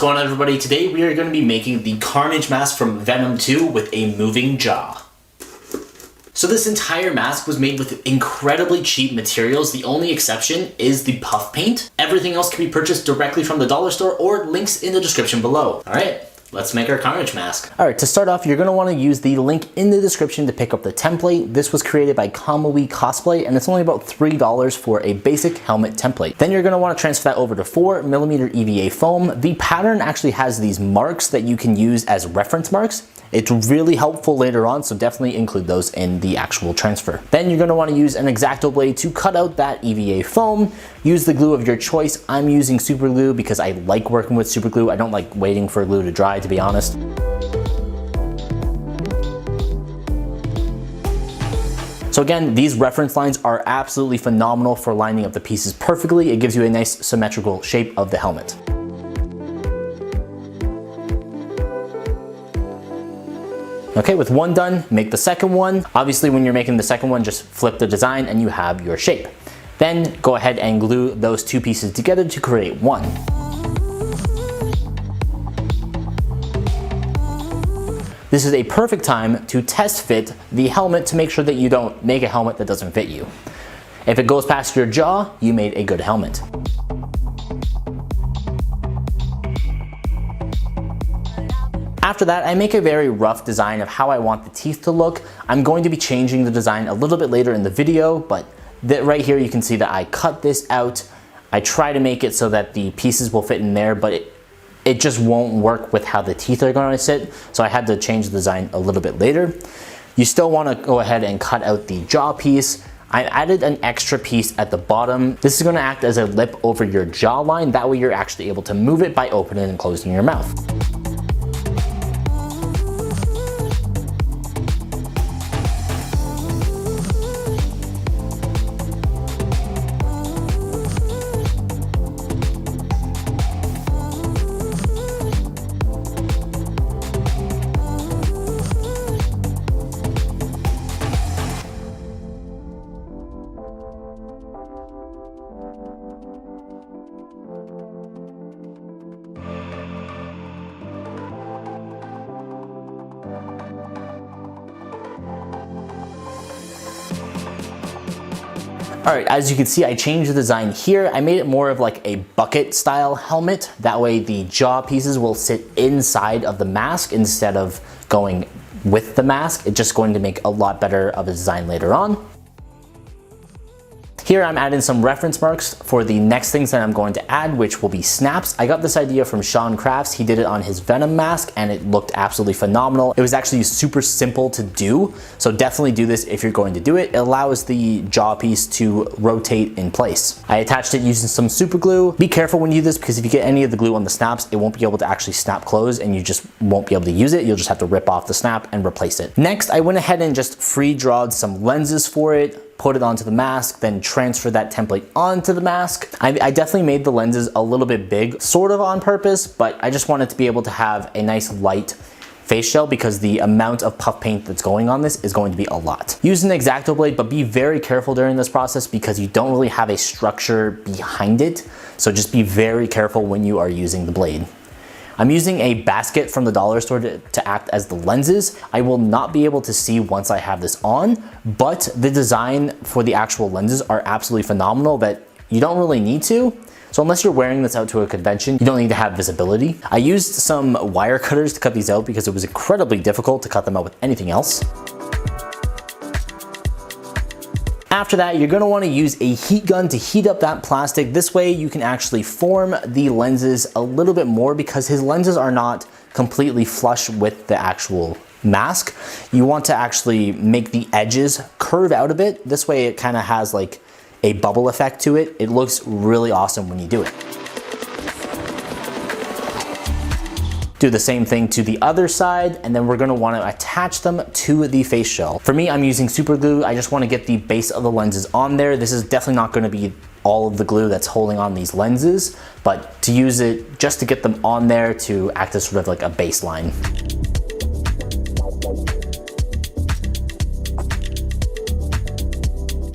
going on, everybody? Today we are going to be making the Carnage Mask from Venom 2 with a moving jaw. So this entire mask was made with incredibly cheap materials. The only exception is the puff paint. Everything else can be purchased directly from the dollar store or links in the description below. Alright, let's make our Carnage Mask. Alright, to start off, you're going to want to use the link in the description to pick up the template. This was created by Kamui Cosplay and it's only about $3 for a basic helmet template. Then you're going to want to transfer that over to 4mm EVA foam. The pattern actually has these marks that you can use as reference marks. It's really helpful later on, so definitely include those in the actual transfer. Then you're going to want to use an X-Acto blade to cut out that EVA foam. Use the glue of your choice. I'm using super glue because I like working with super glue. I don't like waiting for glue to dry, to be honest. So again, these reference lines are absolutely phenomenal for lining up the pieces perfectly. It gives you a nice symmetrical shape of the helmet. Okay, with one done, make the second one. Obviously, when you're making the second one, just flip the design and you have your shape. Then go ahead and glue those two pieces together to create one. This is a perfect time to test fit the helmet to make sure that you don't make a helmet that doesn't fit you. If it goes past your jaw, you made a good helmet. After that, I make a very rough design of how I want the teeth to look. I'm going to be changing the design a little bit later in the video, but right here you can see that I cut this out. I try to make it so that the pieces will fit in there, but it just won't work with how the teeth are going to sit, so I had to change the design a little bit later. You still want to go ahead and cut out the jaw piece. I added an extra piece at the bottom. This is going to act as a lip over your jawline. That way you're actually able to move it by opening and closing your mouth. Alright, as you can see, I changed the design here. I made it more of like a bucket style helmet. That way the jaw pieces will sit inside of the mask instead of going with the mask. It's just going to make a lot better of a design later on. Here I'm adding some reference marks for the next things that I'm going to add, which will be snaps. I got this idea from Sean Crafts. He did it on his Venom mask and it looked absolutely phenomenal. It was actually super simple to do, so definitely do this if you're going to do it. It allows the jaw piece to rotate in place. I attached it using some super glue. Be careful when you do this because if you get any of the glue on the snaps, it won't be able to actually snap close and you just won't be able to use it. You'll just have to rip off the snap and replace it. Next, I went ahead and just free drawed some lenses for it. Put it onto the mask, then transfer that template onto the mask. I definitely made the lenses a little bit big, sort of on purpose, but I just wanted to be able to have a nice light face shell because the amount of puff paint that's going on this is going to be a lot. Use an X-Acto blade, but be very careful during this process because you don't really have a structure behind it. So just be very careful when you are using the blade. I'm using a basket from the dollar store to act as the lenses. I will not be able to see once I have this on, but the design for the actual lenses are absolutely phenomenal that you don't really need to. So unless you're wearing this out to a convention, you don't need to have visibility. I used some wire cutters to cut these out because it was incredibly difficult to cut them out with anything else. After that, you're going to want to use a heat gun to heat up that plastic. This way you can actually form the lenses a little bit more because his lenses are not completely flush with the actual mask. You want to actually make the edges curve out a bit. This way it kind of has like a bubble effect to it. It looks really awesome when you do it. Do the same thing to the other side, and then we're gonna wanna attach them to the face shell. For me, I'm using super glue. I just wanna get the base of the lenses on there. This is definitely not gonna be all of the glue that's holding on these lenses, but to use it just to get them on there to act as sort of like a baseline.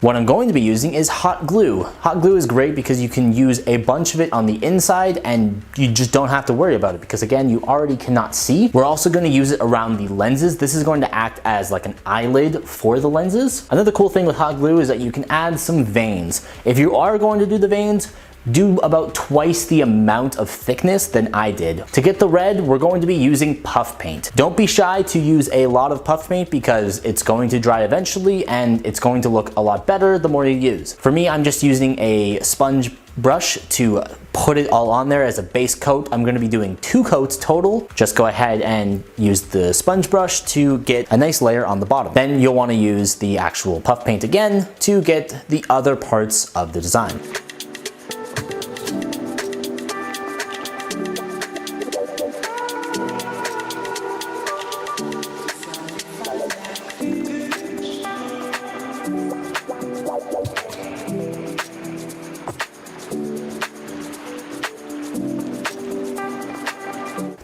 What I'm going to be using is hot glue. Hot glue is great because you can use a bunch of it on the inside and you just don't have to worry about it because again, you already cannot see. We're also going to use it around the lenses. This is going to act as like an eyelid for the lenses. Another cool thing with hot glue is that you can add some veins. If you are going to do the veins, do about twice the amount of thickness than I did. To get the red, we're going to be using puff paint. Don't be shy to use a lot of puff paint because it's going to dry eventually and it's going to look a lot better the more you use. For me, I'm just using a sponge brush to put it all on there as a base coat. I'm going to be doing 2 coats total. Just go ahead and use the sponge brush to get a nice layer on the bottom. Then you'll want to use the actual puff paint again to get the other parts of the design.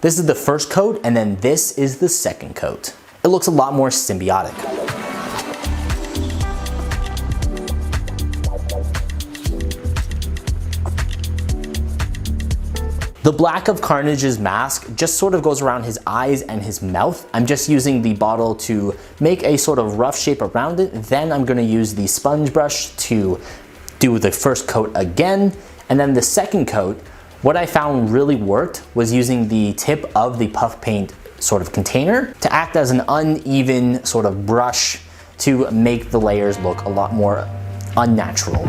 This is the first coat, and then this is the second coat. It looks a lot more symbiotic. The black of Carnage's mask just sort of goes around his eyes and his mouth. I'm just using the bottle to make a sort of rough shape around it. Then I'm gonna use the sponge brush to do the first coat again. And then the second coat, what I found really worked was using the tip of the puff paint sort of container to act as an uneven sort of brush to make the layers look a lot more unnatural.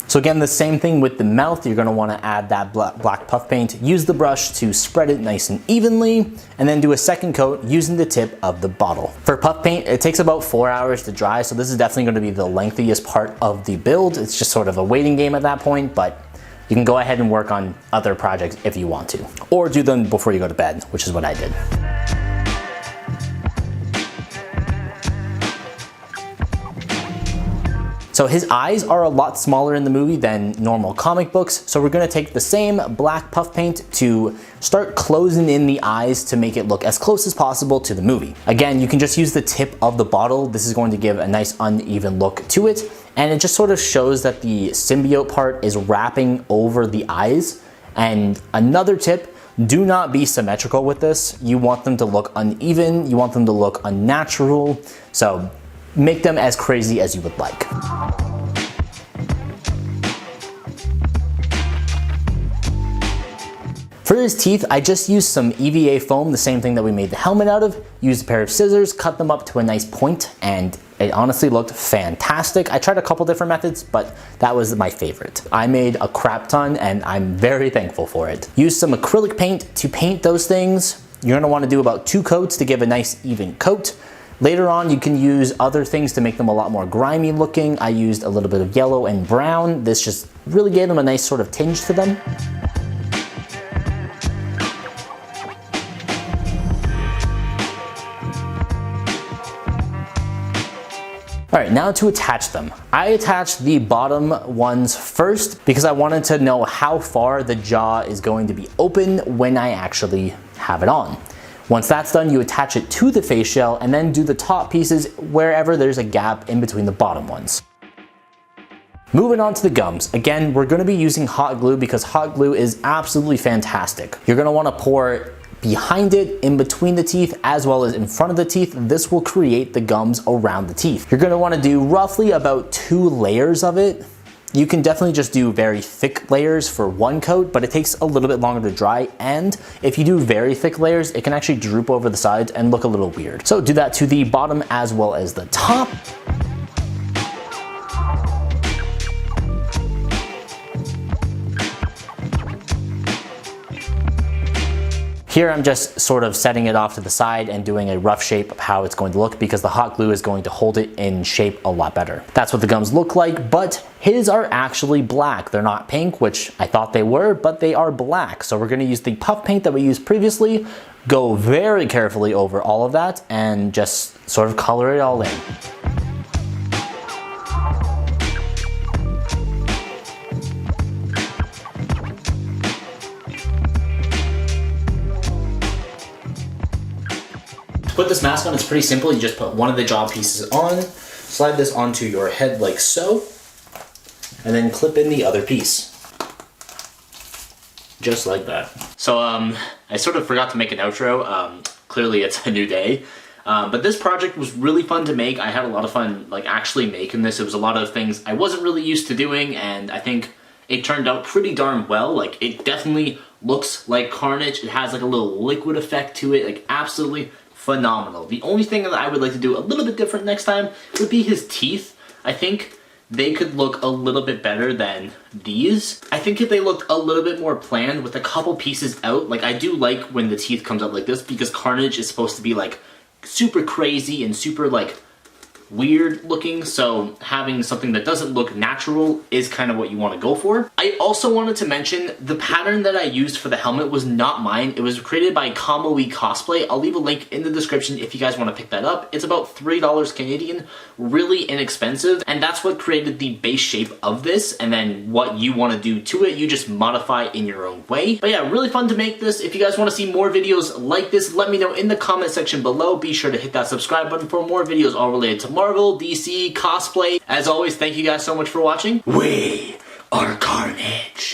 So again, the same thing with the mouth. You're gonna wanna add that black puff paint, use the brush to spread it nice and evenly, and then do a second coat using the tip of the bottle. For puff paint, it takes about 4 hours to dry, so this is definitely gonna be the lengthiest part of the build. It's just sort of a waiting game at that point, but you can go ahead and work on other projects if you want to, or do them before you go to bed, which is what I did. So his eyes are a lot smaller in the movie than normal comic books, so we're gonna take the same black puff paint to start closing in the eyes to make it look as close as possible to the movie. Again, you can just use the tip of the bottle. This is going to give a nice uneven look to it, and it just sort of shows that the symbiote part is wrapping over the eyes. And another tip, do not be symmetrical with this. You want them to look uneven, you want them to look unnatural, so make them as crazy as you would like. For his teeth, I just used some EVA foam, the same thing that we made the helmet out of, used a pair of scissors, cut them up to a nice point, and it honestly looked fantastic. I tried a couple different methods, but that was my favorite. I made a crap ton, and I'm very thankful for it. Use some acrylic paint to paint those things. You're gonna wanna do about 2 coats to give a nice even coat. Later on, you can use other things to make them a lot more grimy looking. I used a little bit of yellow and brown. This just really gave them a nice sort of tinge to them. All right, now to attach them. I attached the bottom ones first because I wanted to know how far the jaw is going to be open when I actually have it on. Once that's done, you attach it to the face shell and then do the top pieces wherever there's a gap in between the bottom ones. Moving on to the gums. Again, we're gonna be using hot glue because hot glue is absolutely fantastic. You're gonna wanna pour behind it, in between the teeth, as well as in front of the teeth. This will create the gums around the teeth. You're gonna wanna do roughly about 2 layers of it. You can definitely just do very thick layers for 1 coat, but it takes a little bit longer to dry, and if you do very thick layers, it can actually droop over the sides and look a little weird. So do that to the bottom as well as the top. Here I'm just sort of setting it off to the side and doing a rough shape of how it's going to look because the hot glue is going to hold it in shape a lot better. That's what the gums look like, but his are actually black. They're not pink, which I thought they were, but they are black. So we're gonna use the puff paint that we used previously, go very carefully over all of that, and just sort of color it all in. To put this mask on, it's pretty simple. You just put one of the jaw pieces on, slide this onto your head like so, and then clip in the other piece. Just like that. So I sort of forgot to make an outro. Clearly it's a new day. But this project was really fun to make. I had a lot of fun like actually making this. It was a lot of things I wasn't really used to doing, and I think it turned out pretty darn well. Like, it definitely looks like Carnage. It has like a little liquid effect to it, like absolutely phenomenal. The only thing that I would like to do a little bit different next time would be his teeth. I think they could look a little bit better than these. I think if they looked a little bit more planned with a couple pieces out, like I do like when the teeth comes out like this because Carnage is supposed to be like super crazy and super like weird looking, so having something that doesn't look natural is kind of what you want to go for. I also wanted to mention the pattern that I used for the helmet was not mine. It was created by Kamui Cosplay. I'll leave a link in the description if you guys want to pick that up. It's about $3 Canadian, really inexpensive, and that's what created the base shape of this, and then what you want to do to it, you just modify in your own way. But yeah, really fun to make this. If you guys want to see more videos like this, let me know in the comment section below. Be sure to hit that subscribe button for more videos all related to Marvel, DC, cosplay. As always, thank you guys so much for watching. We are Carnage.